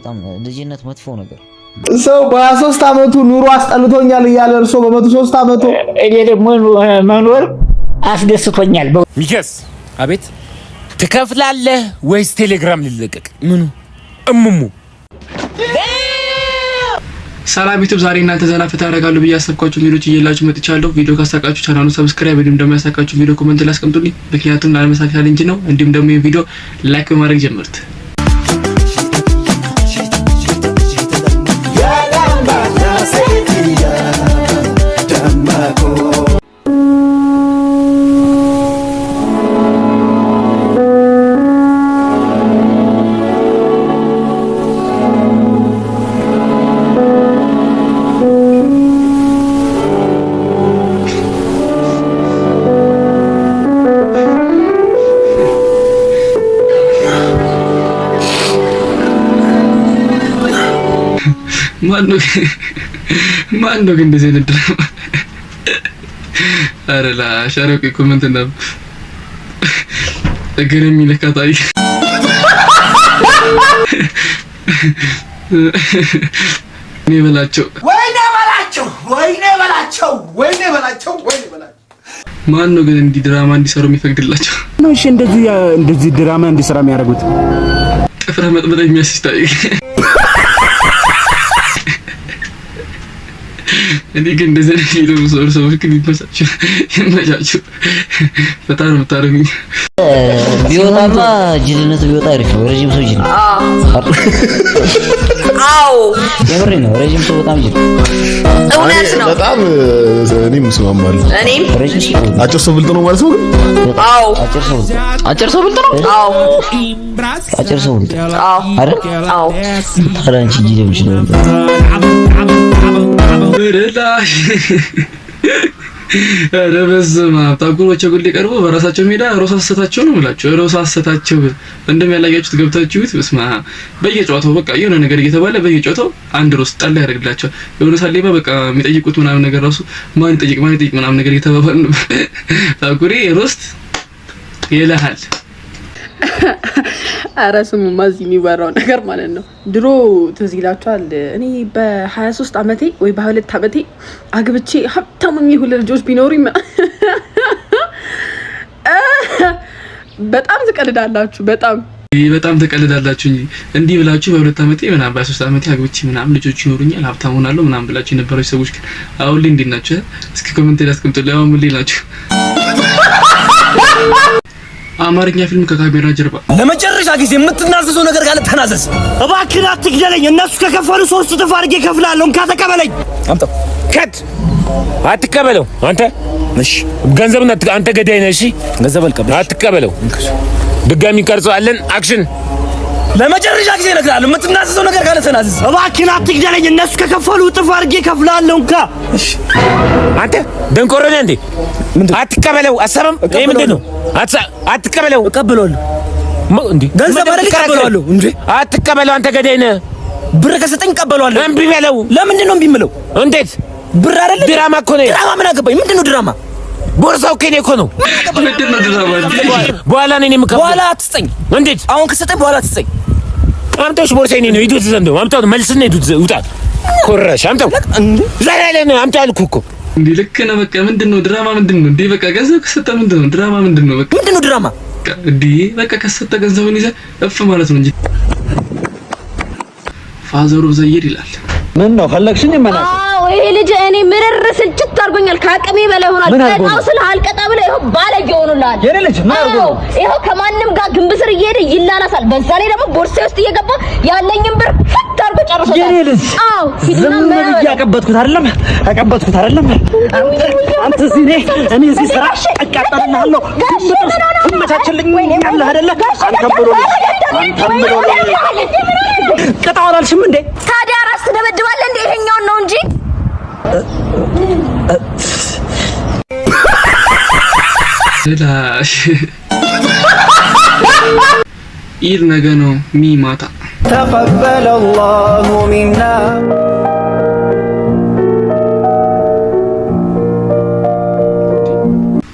በጣም ልጅነት መጥፎ ነገር ሰው በ23 አመቱ ኑሮ አስጠልቶኛል እያለ እርሶ በ103 አመቱ እኔ ደግሞ መኖር አስደስቶኛል። ሚከስ አቤት ትከፍላለህ ወይስ ቴሌግራም ሊለቀቅ ምኑ እሙሙ ሰላም ዩቲዩብ ዛሬ እናንተ ዘና ፈታ ያደርጋሉ ብዬ አሰብኳችሁ ቪዲዮዎች እየላችሁ መጥቻለሁ። ቪዲዮ ካሳቃችሁ ቻናሉን ሰብስክራይብ እንዲሁም ደግሞ ያሳቃችሁ ቪዲዮ ኮሜንት ላይ አስቀምጡልኝ። ምክንያቱም ላለመሳት ቻሌንጅ ነው። እንዲሁም ደግሞ ይሄን ቪዲዮ ላይክ በማድረግ ጀምሩት። ማን ነው ግን እንደዚህ አይነት ድራማ? ኧረ ላሻረቁ ኮሜንት እና እግር የሚለካ ታሪክ እኔ በላቸው ማን ነው ግን እንዲህ ድራማ እንዲሰሩ የሚፈቅድላቸው ነው? እሺ እንደዚህ ድራማ እንዲሰራ የሚያደርጉት ጥፍረ መጥመጥ የሚያስታይ እኔ ግን እንደዚህ ነው ሰዎች ግን ይመቻችሁ በጣም ነው ታረጉኝ። ቢወጣማ ጅልነቱ ቢወጣ አሪፍ ነው። ረጅም ሰው ጅል አዎ የምሬ ነው። ረጅም ሰው በጣም ጅል እውነት ነው። በጣም እኔም እስማማለሁ። እኔም ረጅም ሰው አጭር ሰው ብልጥ ነው ማለት ነው። አዎ አጭር ሰው ብልጥ ነው። አዎ አጭር ሰው ብልጥ አዎ አይደል? አዎ ታዲያ አንቺ ጅል ነሽ ነው ወረዳሽ ረበዝማ ታኩሮች ጉል ሊቀርቡ በራሳቸው ሜዳ ሮሳ ሐሰታቸው ነው ማለት ሮሳ ሐሰታቸው እንደሚያላያችሁት ገብታችሁት በስማ በየጨዋታው በቃ የሆነ ነገር እየተባለ በየጨዋታው አንድ ሮስ ጣላ ያደርግላቸው የሆነ ሳሌባ በቃ የሚጠይቁት ምናምን ነገር ራሱ ማን ይጠይቅ ምናምን ነገር እየተባባሉ ታኩሪ ሮስት ይላል። አራስሙ ማዚ የሚወራው ነገር ማለት ነው። ድሮ ትዝ ይላችኋል። እኔ በ23 አመቴ ወይ በ22 አመቴ አግብቼ ሀብታም የሚሆኑ ልጆች ቢኖሩኝ በጣም ትቀልዳላችሁ። በጣም ትቀልዳላችሁ እንዲህ ብላችሁ በ2 አመቴ ምናምን በ3 አመቴ አግብቼ ምናምን ልጆች ይኖሩኛል ሀብታም ሆናለሁ ምናምን ብላችሁ የነበራችሁ ሰዎች ግን አሁን ላይ እንዴት ናችሁ? እስኪ ኮሜንት ላይ አስቀምጡልኝ። አሁን ምን ላይ ናችሁ? አማርኛ ፊልም ከካሜራ ጀርባ ለመጨረሻ ጊዜ የምትናዘዘው ነገር ካለ ተናዘዝ። እባክህ አትግደለኝ። እነሱ ከከፈሉ 3 እጥፍ አድርጌ እከፍላለሁ። እንካ ተቀበለኝ። አምጣው ከት አትቀበለው አንተ። እሺ ገንዘብና አንተ ገዳይ ነህ። እሺ ገንዘብ አልቀበል አትቀበለው። ድጋሚ ቀርጸዋለን። አክሽን ለመጨረሻ ጊዜ እነግርሃለሁ። የምትናዘዘው ነገር ካለ ተናዘዝ። እባክህ አትግደለኝ። እነሱ ከከፈሉ እጥፍ አድርጌ እከፍላለሁ። እንካ እሺ አንተ ደንቆሮ ነህ እንዴ? አትቀበለው። አሰበም ይሄ ምንድን ነው? አትቀበለው። እቀበላለሁ እንዴ ገንዘብ አይደል? እቀበላለሁ እንዴ? አትቀበለው። አንተ ገዳይ ነህ። ብር ከሰጠኝ እቀበላለሁ። እምቢ በለው። ለምንድን ነው እምቢ የምለው? እንዴት ብር አይደል? ድራማ እኮ ነው። ድራማ ምን አገባኝ? ምንድን ነው ድራማ? ቦርሳው ከኔ እኮ ነው። ምንድን ነው ድራማ? በኋላ እኔ የምቀበለው። በኋላ አትስጠኝ። እንዴት? አሁን ከሰጠኝ በኋላ አትስጠኝ። አምጣው። ቦርሳዬ ነው። ሂዱት ዘንዶ አምጣው። መልስና ሂዱት ውጣ። ኮረሽ አምጣው። ዛሬ ላይ ነው አምጣው አልኩህ እኮ። እንዴ ልክ ነው። በቃ ምንድነው ድራማ? ምንድነው እንዴ? በቃ ገንዘብ ከሰጠ ምንድነው ድራማ? ምንድነው በቃ ምንድነው ድራማ? እንዴ በቃ ከሰጠ ገንዘቡን ይዘህ እፍ ማለት ነው እንጂ ፋዘሩ ዘይድ ይላል። ምን ነው ፈለግሽኝ? ማናት? አዎ ይሄ ልጅ እኔ ምርር ስልችት አድርጎኛል። ከአቅሜ በላይ ሆኗል። ቀጣው ስለ አልቀጣ ብለ ይሄው ባለጌ ሆኖላል። የኔ ልጅ ምን አርጎ ነው? ይሄው ከማንም ጋር ግንብ ስር እየሄደ ይላላሳል። በዛ ላይ ደግሞ ቦርሳዬ ውስጥ እየገባ ያለኝን ብር ፍት አድርጎ ጨርሶታል። የኔ ልጅ አዎ ዝም ብዬ ያቀበጥኩት አይደለም። አንተ እኔ እዚህ ስራ አቃጣልሃለሁ። ትመቻችልኝ ያለህ አይደለ? አንተም ብሎ ቀጣው አላልሽም እንዴ? ታዲያ ራስ ትደበድባለህ እንዴ? ይሄኛውን ነው እንጂ ላሽ ኢድ ነገ ነው ማታ ተቀበለ አላሁ ሚና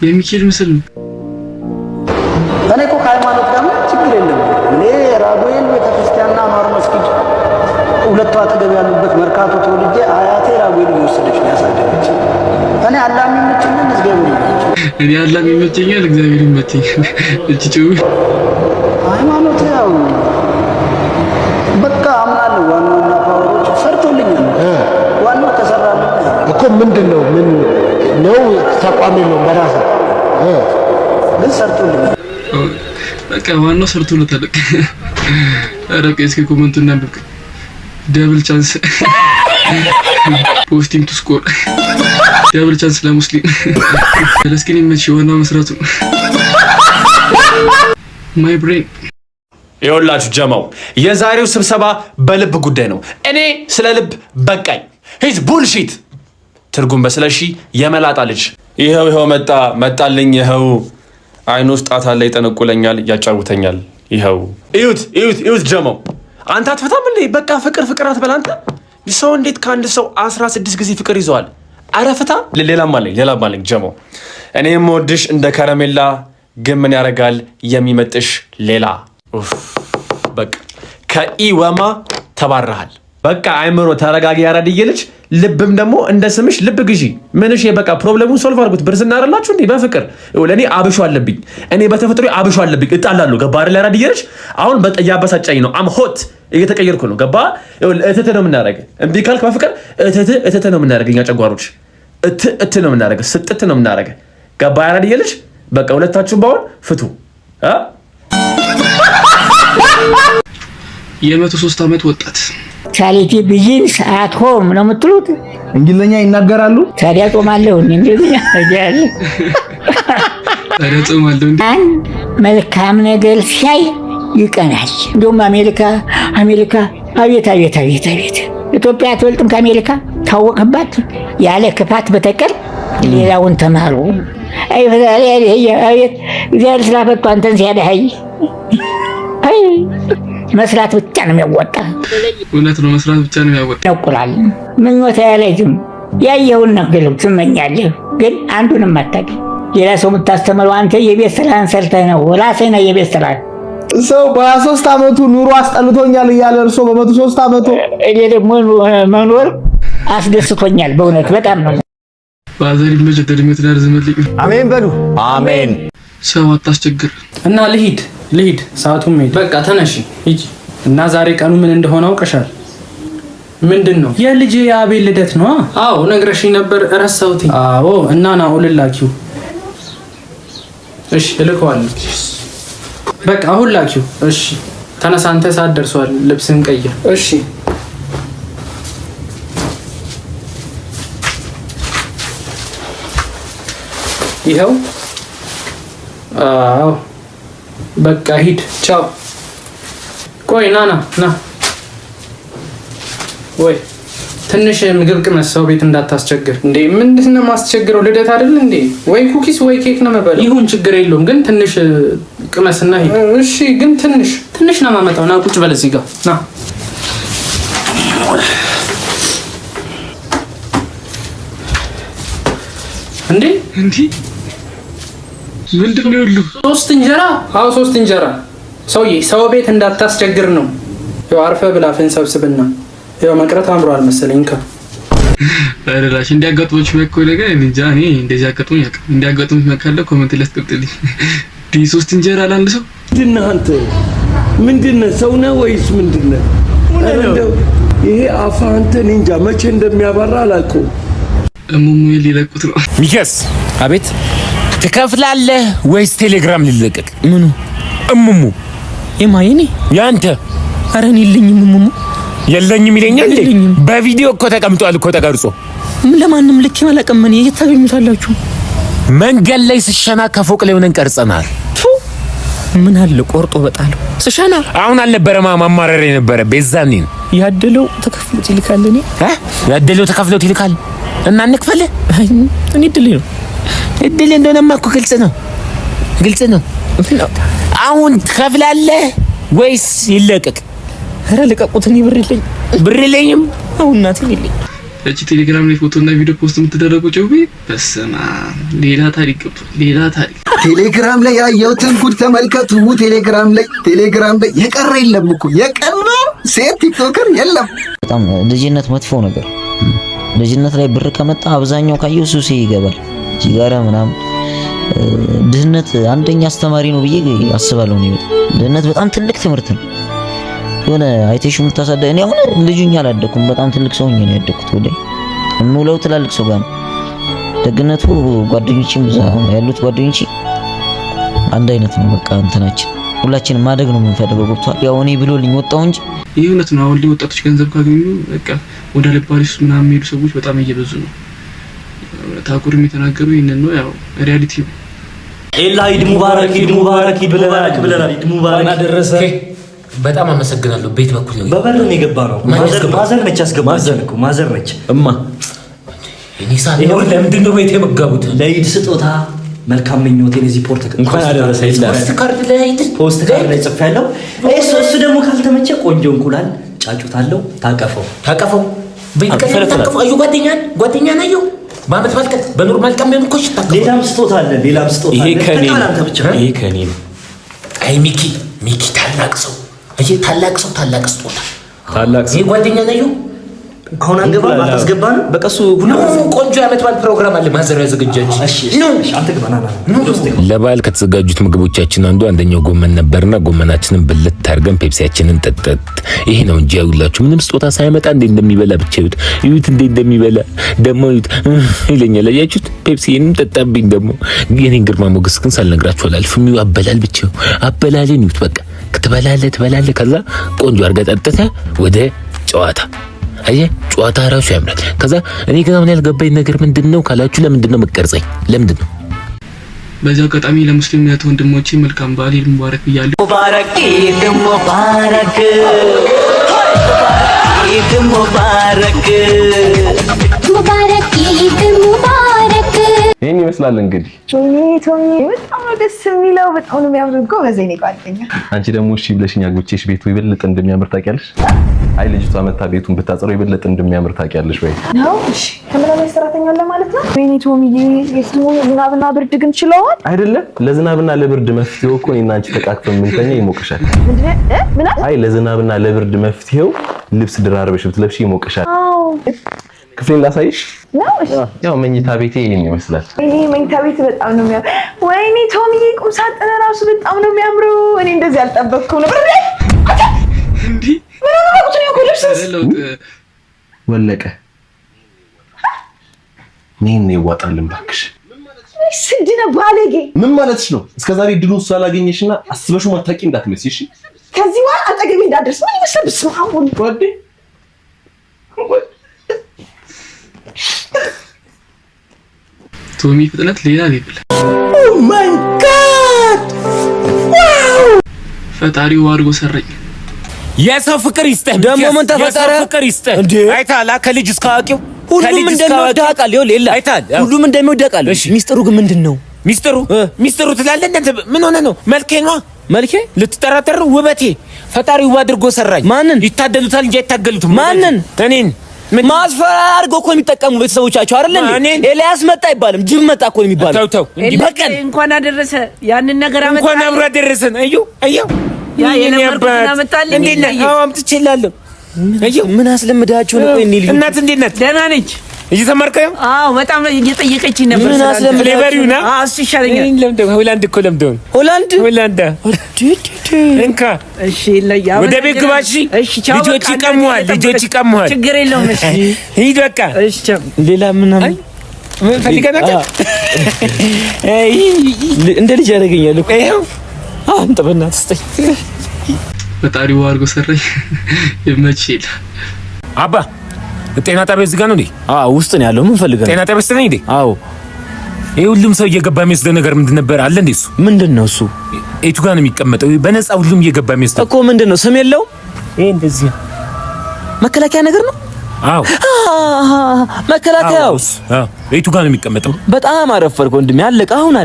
የሚችል ምስል ነው። እኔ እኮ ከሃይማኖት ጋር ችግር የለም። እኔ ራጉኤል ቤተክርስቲያንና ማር መስጊድ ሁለቱ አጠገብ ያሉበት መርካቶ ተወልጄ አያቴ ራጉኤል እየወሰደች ነው ያሳደገች። እኔ አላህ የሚመቸኝን እግዚአብሔር እኔ አላህ የሚመቸኛል እግዚአብሔር ይመቸኛል። እቺ ጭው ሃይማኖት ያው በቃ አምናለሁ። ዋናውና ፓወሮች ሰርቶልኛል። ዋናው ተሰራልኝ እኮ ምንድነው? ምን ነው ተቋም ነው በራሳ ግን ሰርቶልኛል። በቃ ዋናው ሰርቶልታል። አረቀ እስኪ ኮሜንቱን እናንብብ። ደብል ቻንስ ፖስቲንግ ቱ ስኮር ደብል ቻንስ ለሙስሊም ለስኪን መች ዋናው መስራቱ ማይ ብሬን ይኸውላችሁ ጀማው የዛሬው ስብሰባ በልብ ጉዳይ ነው። እኔ ስለ ልብ በቃኝ። ሂዝ ቡልሺት ትርጉም በስለሺ የመላጣ ልጅ ይኸው መጣልኝ። ይኸው አይኑ ውስጥ ጣት አለ፣ ይጠነቁለኛል፣ ያጫውተኛል። ይኸው እዩት ጀማው አንተ አትፈታም እንዴ? በቃ ፍቅር አትበል አንተ። ሰው እንዴት ከአንድ ሰው 16 ጊዜ ፍቅር ይዘዋል? አረ ፍታ። ሌላም አለኝ ጀማው እኔ የምወድሽ እንደ ከረሜላ ግን ምን ያደርጋል የሚመጥሽ ሌላ። በቃ ከኢወማ ተባረሃል። በቃ አይምሮ ተረጋጊ። ያራድዬ ልጅ ልብም ደግሞ እንደ ስምሽ ልብ ግዢ። ምንሽ በቃ ፕሮብሌሙን ሶልቭ አድርጉት። ብርስና አይደላችሁ እንዴ? በፍቅር ለኔ አብሾ አለብኝ። እኔ በተፈጥሮ አብሾ አለብኝ። እጣላለሁ። ገባ አይደል? ያራድዬ ልጅ አሁን በቃ ያበሳጫኝ ነው። አም ሆት እየተቀየርኩ ነው። ገባ? እትት ነው የምናደርገ። እምቢ ካልክ በፍቅር እትት ነው የምናደርገ። እኛ ጨጓሮች እት ነው የምናደርገ። ስጥት ነው የምናደርገ። ገባ? ያራድዬ ልጅ በቃ ሁለታችሁም ባውን ፍቱ። የ103 ዓመት ወጣት ቻሊቲ ቢዚንስ አት ሆም ነው የምትሉት? እንግሊዝኛ ይናገራሉ። ታዲያ ጾማለሁ እንግሊዝኛ ታዲያ ጾማለሁ እንዴ? መልካም ነገር ሲያይ ይቀናል። እንደውም አሜሪካ አቤት ኢትዮጵያ አትበልጥም ከአሜሪካ ታወቀባት። ያለ ክፋት በተቀር ሌላውን ተማሩ። አቤት እግዚአብሔር ስላፈቱ አንተን ሲያደሃይ መስራት ብቻ ነው የሚያወጣ። እውነት ነው፣ መስራት ብቻ ነው የሚያወጣ። ያውቁራል ምኞታ ያለጅም ያየውን ነገር ትመኛለህ፣ ግን አንዱንም አታውቅም። ሌላ ሰው የምታስተምረው አንተ የቤት ስራህን ሰርተህ ነው። ራስህ ነው የቤት ስራ። ሰው በ23 ዓመቱ ኑሮ አስጠልቶኛል እያለ እርሶ በ103 ዓመቱ እኔ ደግሞ መኖር አስደስቶኛል በእውነት በጣም ነው። ባዘሪ ልጅ ተድሜት ዳር ዘመልኝ አሜን በሉ። አሜን። ሰው አታስቸግር እና ልሂድ ሰዓቱም ሄደ። በቃ ተነሺ ሂጂ። እና ዛሬ ቀኑ ምን እንደሆነ አውቀሻል? ምንድነው? የልጅ የአቤል ልደት ነው። አዎ ነግረሽኝ ነበር ረሳሁት። አዎ እና ናኦል ላኪው። እሺ እልከዋለሁ። በቃ አሁን ላኪው። እሺ ተነሳ፣ አንተ ሰዓት ደርሷል። ልብስን ቀይር። እሺ ይኸው። አዎ በቃ ሂድ። ቻው። ቆይ ና ወይ ትንሽ ምግብ ቅመስ፣ ሰው ቤት እንዳታስቸግር። እንዴ ምንድነው ማስቸግረው? ልደት አይደል እንዴ? ወይ ኩኪስ ወይ ኬክ ነው መበለው። ይሁን ችግር የለውም፣ ግን ትንሽ ቅመስና ሂድ። እሺ ግን ትንሽ ነው ማመጣው። ና ቁጭ በል እዚህ ጋር ና። እንዴ ምንድነው ሁሉ? 3 እንጀራ። አዎ 3 እንጀራ። ሰውዬ ሰው ቤት እንዳታስቸግር ነው። ያው አርፈህ ብላ ፍን ሰብስብና ያው መቅረት አምሯል መሰለኝ። አይደላሽ እንዲያጋጥሞች መኮ ነገር እንጃ። እኔ እንደዚህ አጋጥሞኝ ያውቃል። እንዲያጋጥሞች መካለ ኮሜንት ላይ አስቀምጥልኝ። ዲ3 እንጀራ ለአንድ ሰው ምንድነው? አንተ ምንድነው? ሰው ነህ ወይስ ምንድነው? ይሄ አፋ አንተ እንጃ መቼ እንደሚያባራ አላውቅም። እሙሙ ሊለቁት ነው። ሚከስ አቤት ትከፍላለህ ወይስ ቴሌግራም ሊለቀቅ? ምኑ እሙሙ የማይኔ ያንተ? ኧረ እኔ የለኝም እሙሙ። የለኝም ይለኛል እንዴ? በቪዲዮ እኮ ተቀምጧል እኮ ተቀርጾ። ለማንም ልክ አላውቅም። እኔ የት ታገኙታላችሁ? መንገድ ላይ ስሸና ከፎቅ ላይ ሆነን ቀርጸናል። ምን አለ ቆርጦ በጣለው ስሸና። አሁን አልነበረማ ማማረር የነበረ በዛኔ ያደለው ተከፍሎት ይልካል። እኔ ያደለው ተከፍሎት ይልካል እና እንክፈል። እኔ ድል ነው እድል እንደሆነማ እኮ ግልጽ ነው። አሁን ትከፍላለህ ወይስ ይለቀቅ? ኧረ ልቀቁት። እኔ ብር የለኝም። ብር የለኝም። አሁን እናቴ የለኝ። እቺ ቴሌግራም ላይ ፎቶና ቪዲዮ ፖስት የምትደረጉ ጨውቤ በስማ ሌላ ታሪክ ቴሌግራም ላይ ያየሁትን ጉድ ተመልከቱ። ቴሌግራም ላይ የቀረ የለም እኮ የቀረ ሴት ቲክቶከር የለም። በጣም ልጅነት መጥፎ ነገር። ልጅነት ላይ ብር ከመጣ አብዛኛው ካየው ሱሴ ይገባል፣ ሲጋራ ምናምን። ድህነት አንደኛ አስተማሪ ነው ብዬ አስባለሁ ነው። ድህነት በጣም ትልቅ ትምህርት ነው። የሆነ አይቴሽ ምታሳደ እኔ አሁን ልጅኛ አላደኩም፣ በጣም ትልቅ ሰው ነኝ ያደኩት። ወደ እምውለው ትላልቅ ሰው ጋር ነው። ደግነቱ ጓደኞቼም ያሉት ጓደኞቼ አንድ አይነት ነው። በቃ እንትናችን ሁላችንም ማደግ ነው የምንፈልገው። ገብቷል። ያው እኔ ብሎልኝ ወጣው እንጂ ይሄ እውነት ነው። አሁን ላይ ወጣቶች ገንዘብ ካገኙ በቃ ወደ አልባሪስ ምናምን የሚሄዱ ሰዎች በጣም እየበዙ ነው። ታኩርም የተናገሩ ይሄንን ነው። ያው ሪያሊቲ ነው። ኤላ ኢድ ሙባረክ ብለናል። ኢድ ሙባረክ አደረሰ። በጣም አመሰግናለሁ። ቤት በኩል ነው በበር ነው የገባ ነው። ማዘር ነች ያስገባችን እኮ ማዘር ነች። እማ እኔሳ ነው ለምንድን ነው ቤት የመጋቡት? ለኢድ ስጦታ መልካም ምኞቴን እዚህ እንኳን አደረሰ ይላል። ፖስት ካርድ ላይ ጽፌያለሁ። እሱ ደግሞ ካልተመቸ ቆንጆ እንቁላል ጫጩታለሁ። ታቀፈው ቤት ከታቀፈው አዩ ጓደኛ ናየው በአመት ባልቀት በኖርማል ቀን ቢሆን እኮ ታቀፈው። ሌላም ስጦታ አለ። ይሄ ከኔ ነው። አይ ሚኪ ታላቅ ሰው ታላቅ ስጦታ ይሄ ጓደኛ ናየው ከሆነ አንገባ ባታስገባ ነው በቃ እሱ ቆንጆ የዓመት በዓል ፕሮግራም አለ ማዘር ያዘጋጀች። እሺ አንተ ግባና ለበዓል ከተዘጋጁት ምግቦቻችን አንደኛው ጎመን ነበርና ጎመናችንን ብልት አድርገን ፔፕሲያችንን ጠጥጠጥ። ይሄ ነው እንጂ ያውላችሁ ምንም ስጦታ ሳይመጣ እንዴ እንደሚበላ ብቻ ይዩት እንዴ እንደሚበላ ደግሞ ይለኛል። አያችሁት? ፔፕሲንም ጠጣብኝ ደግሞ የኔን ግርማ ሞገስ ግን ሳልነግራችሁ አላልፍም። አበላል ብቻ አበላልን ይዩት። በቃ ትበላለህ ከዛ ቆንጆ አድርገህ ጠጥተህ ወደ ጨዋታ ጨዋታ ራሱ ያምራል። ከዛ እኔ ግን አሁን ያልገባኝ ነገር ምንድነው ካላችሁ ለምንድን ነው መቀርጸኝ? ለምንድን ነው? በዚህ አጋጣሚ ለሙስሊም እህት ወንድሞቼ መልካም በዓል ኢድ ሙባረክ ብያለሁ። ይሄን ይመስላል እንግዲህ። ቶሚ በጣም ነው ደስ የሚለው፣ በጣም ነው የሚያምረው። በዘኔ ጓደኛ አንቺ ደግሞ እሺ ብለሽኝ አግብቼሽ ቤቱ ይበልጥ እንደሚያምር ታውቂያለሽ። አይ ልጅቷ መታ ቤቱን ብታጸረው ይበልጥ እንደሚያምር ታውቂያለሽ ወይ? ነው እሺ። ከመላው ሰራተኛ አለ ማለት ነው። ወይኔ ቶሚዬ፣ የስሙ ዝናብና ብርድ ግን ችለዋል አይደለ? ለዝናብና ለብርድ መፍትሄው እኮ እኔና አንቺ ተቃቅፈን ምንተኛ ይሞቅሻል። አይ ለዝናብና ለብርድ መፍትሄው ልብስ ድራርበሽ ብትለብሺ ይሞቅሻል። አዎ ክፍሌን ላሳይሽ ነው። እሺ ያው መኝታ ቤቴ ይሄን ይመስላል። እኔ መኝታ ቤት በጣም ነው የሚያምረው። ወይኔ ቶሚዬ፣ ቁም ሳጥን ራሱ በጣም ነው የሚያምረው። እኔ እንደዚህ አልጠበቅኩም ነበር። እንዴ ምን ነው ልብስ ወለቀ። ምን ይዋጣልን ባክሽ? ስድነ ባለጌ ምን ማለትሽ ነው? እስከዛሬ ድሉን ስላላገኘሽና አስበሽው ማታቂ እንዳትመስይ እሺ። ከዚህ በኋላ አጠገቤ እንዳትደርስ። ምን ይመስል ብስማሁን ወዴ ቶሚ ፍጥነት ሌላ ሌብል። ኦ ማይ ጋድ ዋው! ፈጣሪው አድርጎ ሰረኝ። የሰው ፍቅር ይስጥህ። ደግሞ ምን ተፈጠረ? የሰው ፍቅር ይስጥህ። አይታላ ከልጅ እስከ አዋቂው ሁሉም እንደሚወድህ አውቃለሁ። ሌላ ሁሉም እንደሚወድህ አውቃለሁ። ሚስጥሩ ግን ምንድነው? ሚስጥሩ ትላለህ እንዴ? ምን ሆነ ነው? መልኬ ነው። መልኬ ልትጠራጠር? ውበቴ ፈጣሪው አድርጎ ሰራኝ። ማንን ይታደሉታል እንጂ አይታገሉትም። ማንን? እኔን ማስፈራሪያ አድርጎ እኮ የሚጠቀሙ ቤተሰቦቻቸው አይደል እንዴ? ኤልያስ መጣ አይባልም፣ ጅብ መጣ እኮ ነው የሚባለው። ተው በቀን እንኳን አደረሰ ያንን ነገር አመጣ። እንኳን አብሮ አደረሰን። አየው ያ የነበርኩት አመጣልኝ። እንዴት ነህ? አዎ አምጥቼልሃለሁ። አየው ምን አስለምዳችሁ ነው? ቆይ እንዴ እናት እንዴት ነህ? ደህና ነች። እየተማርከው? አዎ በጣም እየጠየቀችኝ ነበር። ምን አስለምዳችሁ? ፍሌቨሪው ና እሱ ይሻለኛል። ለምደው ሆላንድ እኮ ለምደው ሆላንድ እንካ። እሺ ለያ ወደ ቤት ግባ። እሺ ልጆች ይቀሙሃል። ችግር የለውም። እሺ ሂድ በቃ። እሺ ሌላ ምናምን ፈልገናል። እንደ ልጅ ያደርገኛል እኮ ይሄው። አንተ በእናትህ ስጠኝ። ፈጣሪው አድርጎ ሰራኝ። ይመችል አባ ጤና ጣቢያ እዚህ ጋር ነው እንዴ? አዎ ውስጥ ነው ያለው። ምን ፈልገህ ነው? ጤና ጣቢያ ውስጥ ነኝ እንዴ? አዎ። ይሄ ሁሉም ሰው እየገባ የሚወስደው ነገር ምንድን ነበር? አለ እንዴ? እሱ ምንድነው? እሱ የቱ ጋር ነው የሚቀመጠው? በነፃ ሁሉም እየገባ የሚወስደው እኮ ምንድነው? ስም የለውም? ይሄ እንደዚህ መከላከያ ነገር ነው። አዎ መከላከያው። አዎ የቱ ጋር ነው የሚቀመጠው? በጣም አረፈርኩ ወንድሜ። አለቀ። አሁን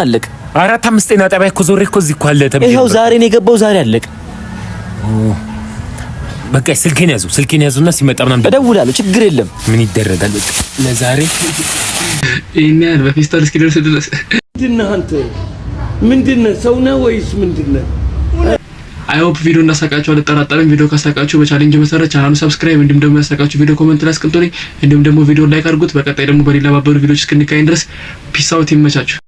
አለቀ። 4-5 ጤና ጣቢያ እኮ ዞሬ እኮ እዚህ እኮ አለ ተብዬ። ይኸው ዛሬ ነው የገባው። ዛሬ አለቀ። በቃ ስልኬን ያዙና ሲመጣ ምናምን እደውላለሁ። ችግር የለም። ምን ይደረጋል? በቃ ለዛሬ ይሄን ያህል በፌስታል እስኪደርስ ድረስ ምንድነህ አንተ? ምንድነህ? ሰው ነህ ወይስ ምንድነህ? አይሆፕ ቪዲዮ እንዳሳቃችሁ አልጠራጠርም። ቪዲዮ ካሳቃችሁ በቻሌንጅ መሰረት ቻናሉን ሰብስክራይብ፣ እንዲሁም ደግሞ ያሳቃችሁ ቪዲዮ ኮሜንት ላይ አስቀምጡልኝ። እንዲሁም ደግሞ ቪዲዮ ላይክ አድርጉት። በቀጣይ ደግሞ በሌላ ባበሩ ቪዲዮዎች እስክንገናኝ ድረስ ፒስ አውት። ይመቻችሁ።